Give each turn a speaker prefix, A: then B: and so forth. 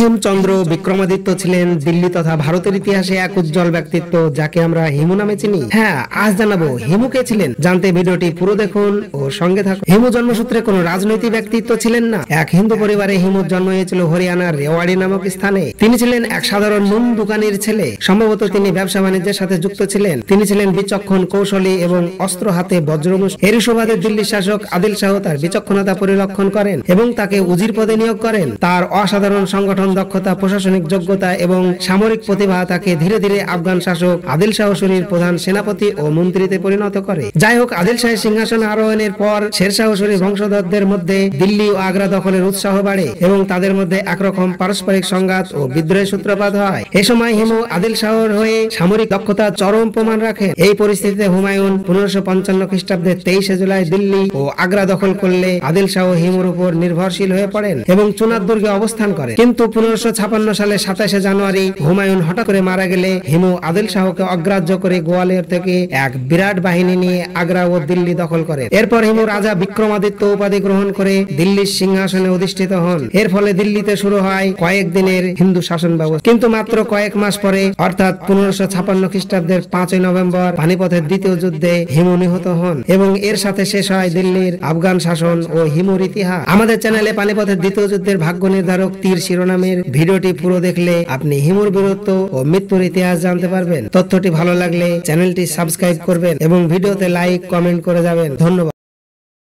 A: হেমচন্দ্র বিক্রমাদিত্য ছিলেন দিল্লি তথা ভারতের ইতিহাসে এক উজ্জ্বল ব্যক্তিত্ব, যাকে আমরা হিমু নামে চিনি। হ্যাঁ, আজ জানাবো হিমু কে ছিলেন। জানতে ভিডিওটি পুরো দেখুন ও সঙ্গে থাকুন। হিমু জন্মসূত্রে কোনো রাজনৈতিক ব্যক্তিত্ব ছিলেন না। এক হিন্দু পরিবারে হিমুর জন্ম হয়েছিল হরিয়ানার রেওয়াড়ি নামক স্থানে। তিনি ছিলেন এক সাধারণ নুন দোকানের ছেলে। সম্ভবত তিনি ব্যবসা বাণিজ্যের সাথে যুক্ত ছিলেন। তিনি ছিলেন বিচক্ষণ, কৌশলী এবং অস্ত্র হাতে বজ্রমুখ। এরই সুবাদে দিল্লির শাসক আদিল শাহ তার বিচক্ষণতা পরিলক্ষণ করেন এবং তাকে উজির পদে নিয়োগ করেন। তার অসাধারণ সংগঠন দক্ষতা, প্রশাসনিক যোগ্যতা এবং সামরিক প্রতিভা তাকে ধীরে ধীরে আফগান শাসক আদিল শাহ সুরির প্রধান সেনাপতি ও মন্ত্রীতে পরিণত করে। যাই হোক, আদিল শাহের সিংহাসনে আরোহণের পর শের শাহ সুরির বংশধরদের মধ্যে দিল্লি ও আগ্রা দখলের উৎসাহ বাড়ে এবং তাদের মধ্যে একরকম পারস্পরিক সংঘাত ও বিদ্রোহের সূত্রপাত হয়। এ সময় হিমু আদিল শাহর হয়ে সামরিক দক্ষতা চরম প্রমাণ রাখেন। এই পরিস্থিতিতে হুমায়ুন 1555 খ্রিস্টাব্দে 23 জুলাই দিল্লি ও আগ্রা দখল করলে আদিল শাহ হিমুর উপর নির্ভরশীল হয়ে পড়েন এবং চুনার দুর্গে অবস্থান করেন। কিন্তু 1556 সালে 27 জানুয়ারি হুমায়ুন হঠাৎ করে মারা গেলে হিমু আদিল শাহকে অগ্রাহ্য করে গোয়ালিয়র থেকে এক বিরাট বাহিনী নিয়ে আগ্রা ও দিল্লি দখল করেন। এরপর হিমু রাজা বিক্রমাদিত্য উপাধি গ্রহণ করে দিল্লির সিংহাসনে অধিষ্ঠিত হন। এর ফলে দিল্লিতে শুরু হয় কয়েকদিনের হিন্দু শাসন ব্যবস্থা। কিন্তু মাত্র কয়েক মাস পরে, অর্থাৎ 1556 খ্রিস্টাব্দের 5 নভেম্বর পানিপথের দ্বিতীয় যুদ্ধে হিমু নিহত হন এবং এর সাথে শেষ হয় দিল্লির আফগান শাসন ও হিমুর ইতিহাস। আমাদের চ্যানেলে পানিপথের দ্বিতীয় যুদ্ধের ভাগ্য নির্ধারক তীর শিরোনামের ভিডিওটি পুরো দেখলে আপনি হিমুর বীরত্ব ও মৃত্যুর ইতিহাস জানতে পারবেন। তথ্যটি ভালো লাগলে চ্যানেলটি সাবস্ক্রাইব করবেন এবং ভিডিওতে লাইক, কমেন্ট করে যাবেন। ধন্যবাদ।